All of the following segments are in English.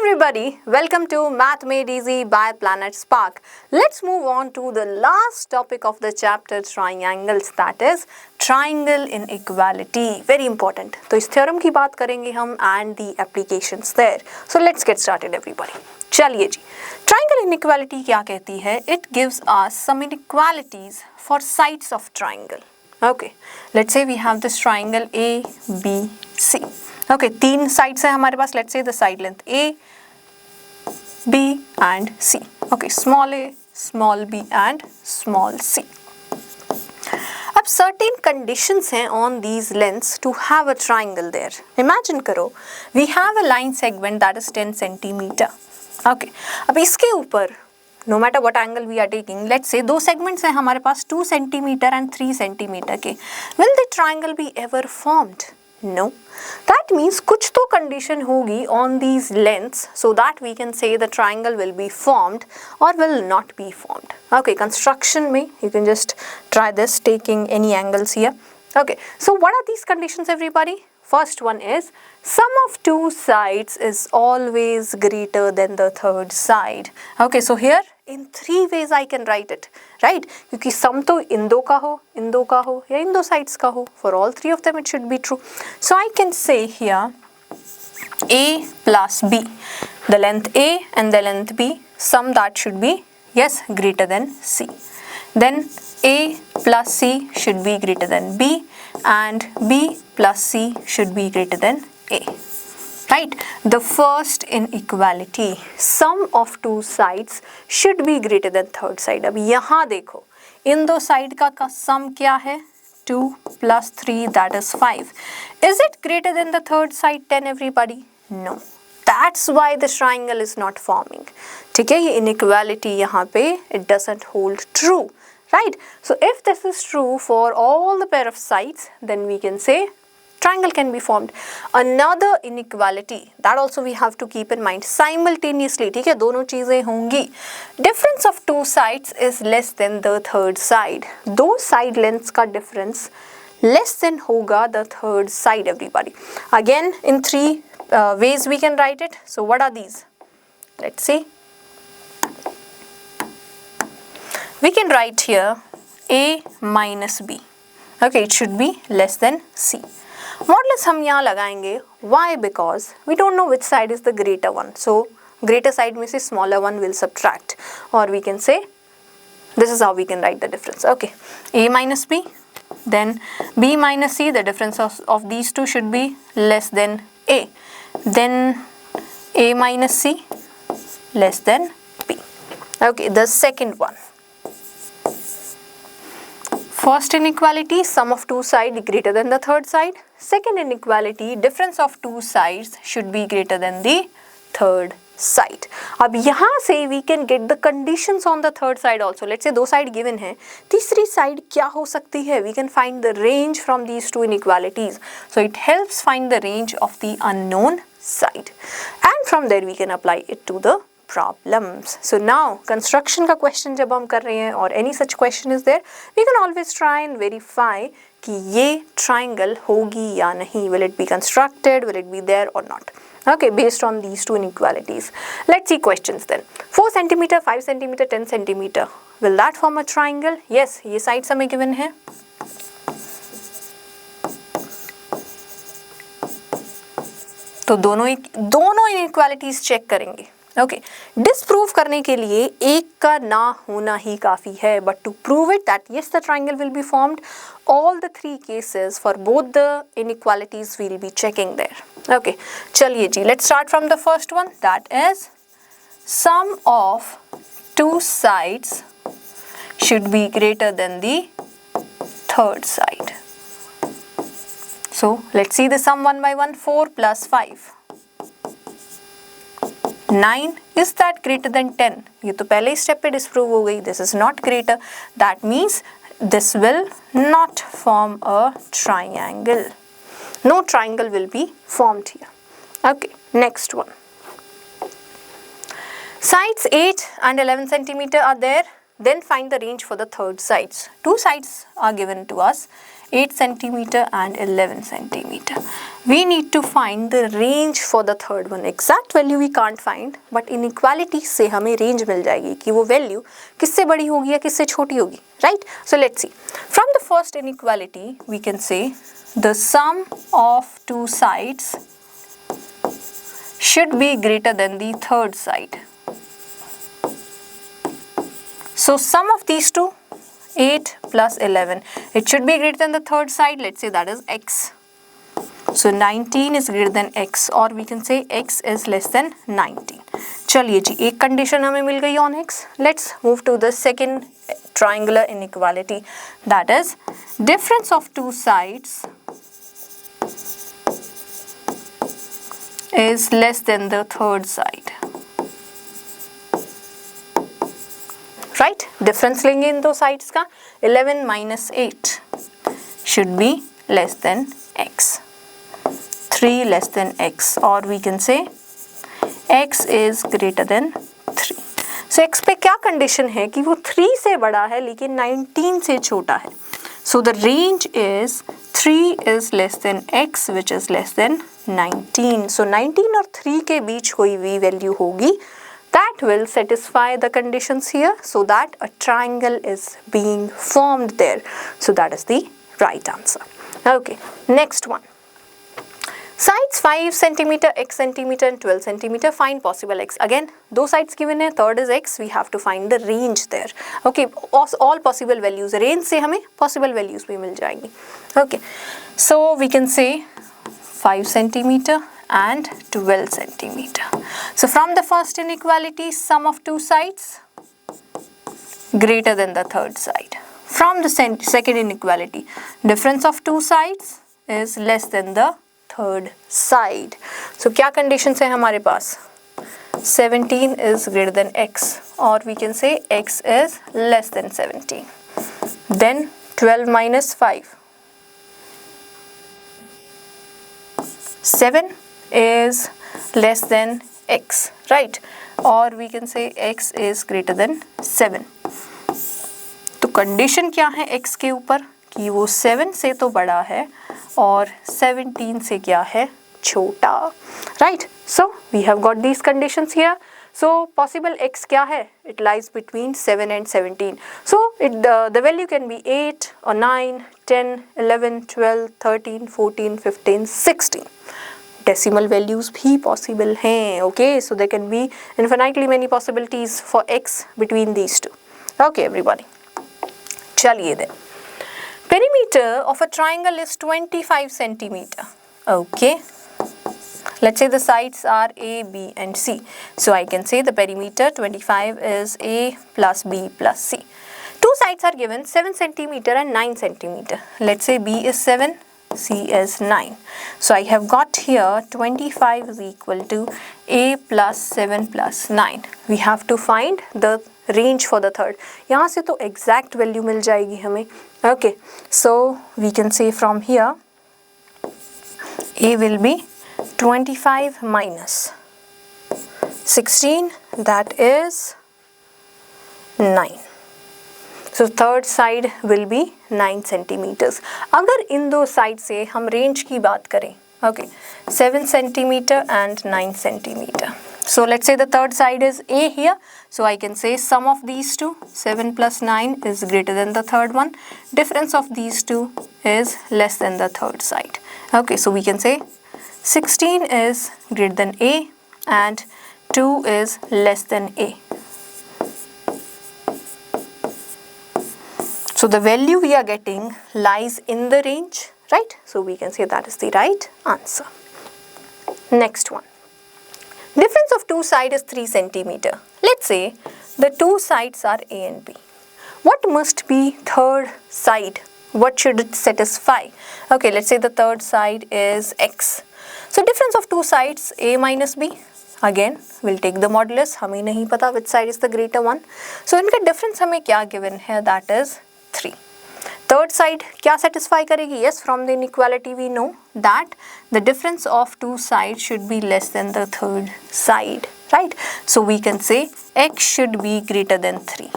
everybody, welcome to Math Made Easy by Planet Spark. Let's move on to the last topic of the chapter triangles, that is triangle inequality. Very important. तो इस theorem की बात करेंगे हम and the applications there. So let's get started everybody. चलिए जी, triangle inequality क्या कहती है? It gives us some inequalities for sides of triangle. Okay, let's say we have this triangle A, B, C. Okay, तीन sides है हमारे पास. Let's say the side length A, B and C. Okay, small a, small b and small c. अब certain conditions हैं on these lengths to have a triangle there. Imagine करो, we have a line segment that is 10 centimeter. Okay, अब इसके ऊपर no matter what angle we are taking, let's say दो segments हैं हमारे पास 2 centimeter and 3 centimeter के. Will the triangle be ever formed? No. That means कुछ तो condition होगी on these lengths so that we can say the triangle will be formed or will not be formed. Okay, construction में you can just try this taking any angles here. Okay, so what are these conditions everybody? First one is sum of two sides is always greater than the third side. Okay, so here in three ways I can write it, right? क्योंकि sum तो इन दो का हो या इन दो sides का हो. For all three of them it should be true. So I can say here A plus B, the length A and the length B, sum that should be, yes, greater than C. Then A plus C should be greater than B and B plus C should be greater than A. Right? The first inequality, sum of two sides should be greater than third side. अब यहाँ देखो, इन दो side का sum क्या है? 2 plus 3 that is 5. Is it greater than the third side 10 everybody? No. That's why this triangle is not forming. ठीक है, ये inequality यहाँ पे it doesn't hold true. Right? So if this is true for all the pair of sides, then we can say triangle can be formed. Another inequality that also we have to keep in mind simultaneously. ठीक है, दोनों चीजें होंगी. Difference of two sides is less than the third side. दो side lengths का difference less than होगा the third side everybody. Again in three ways we can write it. So what are these? Let's see. We can write here A minus B. Okay, it should be less than C. Modulus हम यहाँ लगाएंगे. Why? Because we don't know which side is the greater one. So greater side में से smaller one will subtract. Or we can say this is how we can write the difference. Okay, A minus B, then B minus C. The difference of these two should be less than A. Then A minus C less than B. Okay, the second one. First inequality, sum of two sides greater than the third side. Second inequality, difference of two sides should be greater than the third side. अब यहाँ से we can get the conditions on the third side also. Let's say दो side given है, तीसरी side क्या हो सकती है? We can find the range from these two inequalities. So it helps find the range of the unknown side. And from there we can apply it to the problems. So now construction का question जब हम कर रहे हैं or any such question is there, we can always try and verify कि ये triangle होगी या नहीं. Will it be constructed? Will it be there or not? Okay, based on these two inequalities. Let's see questions then. 4 centimeter, 5 centimeter, 10 centimeter. Will that form a triangle? Yes, ये sides हमें given है. तो दोनों inequalities check करेंगे. Okay, disprove करने के लिए एक का ना होना ही काफी है. But to prove it that yes, the triangle will be formed, all the three cases for both the inequalities we will be checking there. Okay, चलिए जी, let's start from the first one. That is sum of two sides should be greater than the third side. So let's see the sum one by one. 4 plus 5. 9, is that greater than 10? ये तो पहले step पे disprove हो गई. This is not greater. That means this will not form a triangle. No triangle will be formed here. Okay, next one. Sides 8 and 11 centimeter are there. Then find the range for the third sides. Two sides are given to us. 8 centimeter and 11 centimeter. We need to find the range for the third one. Exact value we can't find, but inequality से हमें range मिल जाएगी कि वो value किससे बड़ी होगी या किससे छोटी होगी, right? So let's see. From the first inequality, we can say the sum of two sides should be greater than the third side. So sum of these two, 8 plus 11, it should be greater than the third side. Let's say that is x. So 19 is greater than x, or we can say x is less than 19. चलिए जी, एक condition हमें मिल गई on x. Let's move to the second triangular inequality. That is, difference of two sides is less than the third side. Right? Difference लेंगे इन दो sides का. 11 minus 8 should be less than x. 3 less than x, or we can say x is greater than 3. So x पे क्या condition है कि वो 3 से बड़ा है लेकिन 19 से छोटा है. So the range is 3 is less than x, which is less than 19. So 19 और 3 के बीच कोई v value होगी that will satisfy the conditions here, so that a triangle is being formed there. So that is the right answer. Okay, next one. Sides 5 centimeter, x centimeter and 12 centimeter, find possible x. Again, दो sides given है, third is x, we have to find the range there. Okay, all possible values, range से हमें possible values भी मिल जाएंगी. Okay, so we can say 5 centimeter and 12 centimeter. So from the first inequality, sum of two sides greater than the third side. From the second inequality, difference of two sides is less than the third side. So क्या conditions है हमारे पास? 17 is greater than x, or we can say x is less than 17. Then 12 minus 5. 7 is less than x, right? Or we can say x is greater than 7. तो condition क्या है x के ऊपर कि वो 7 से तो बड़ा है और 17 से क्या है छोटा, right? So we have got these conditions here. So possible x क्या है? It lies between 7 and 17. So the value can be 8 or 9, 10, 11, 12, 13, 14, 15, 16. Decimal values भी possible हैं. Okay, so there can be infinitely many possibilities for x between these two. Okay, everybody. चलिए then. Perimeter of a triangle is 25 centimeter. Okay. Let's say the sides are A, B and C. So I can say the perimeter 25 is A plus B plus C. Two sides are given 7 centimeter and 9 centimeter. Let's say B is 7, C is 9. So I have got here 25 is equal to A plus 7 plus 9. We have to find the range for the third. यहाँ से तो exact value मिल जाएगी हमें. Okay, so we can say from here A will be 25 minus 16, that is 9. So third side will be 9 centimeters. अगर इन दो side से हम range की बात करें, okay, 7 centimeter and 9 centimeter. So let's say the third side is A here. So I can say sum of these two, 7 plus 9 is greater than the third one. Difference of these two is less than the third side. Okay, so we can say 16 is greater than A and 2 is less than A. So the value we are getting lies in the range, right? So we can say that is the right answer. Next one. Difference of two sides is 3 centimeter. Let's say the two sides are A and B. What must be third side? What should it satisfy? Okay, let's say the third side is X. So difference of two sides A minus B. Again, we'll take the modulus. हमें नहीं पता which side is the greater one. So इनका difference हमें क्या given है? That is 3. Third side क्या satisfy करेगी? Yes, from the inequality we know that the difference of two sides should be less than the third side, right? So we can say x should be greater than 3.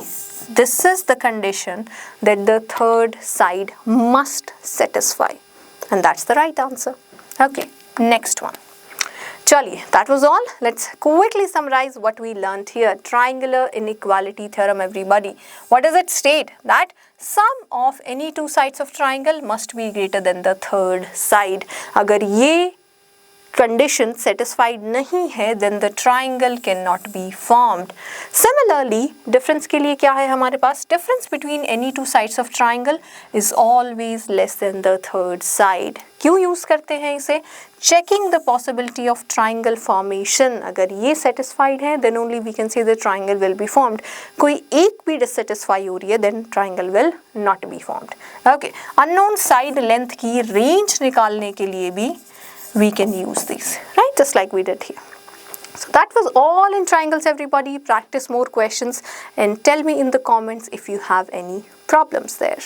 This is the condition that the third side must satisfy. And that's the right answer. Okay, next one. Chaliye, that was all. Let's quickly summarize what we learned here. Triangular inequality theorem, everybody. What does it state? That sum of any two sides of triangle must be greater than the third side. अगर ये condition satisfied नहीं है, then the triangle cannot be formed. Similarly, difference के लिए क्या है हमारे पास? Difference between any two sides of triangle is always less than the third side. क्यों use करते हैं इसे? Checking the possibility of triangle formation. अगर ये satisfied है, then only we can say the triangle will be formed. कोई एक भी dissatisfy हो रही है, then triangle will not be formed. Okay. Unknown side length की range निकालने के लिए भी we can use these, right? Just like we did here. So that was all in triangles, everybody. Practice more questions and tell me in the comments if you have any problems there.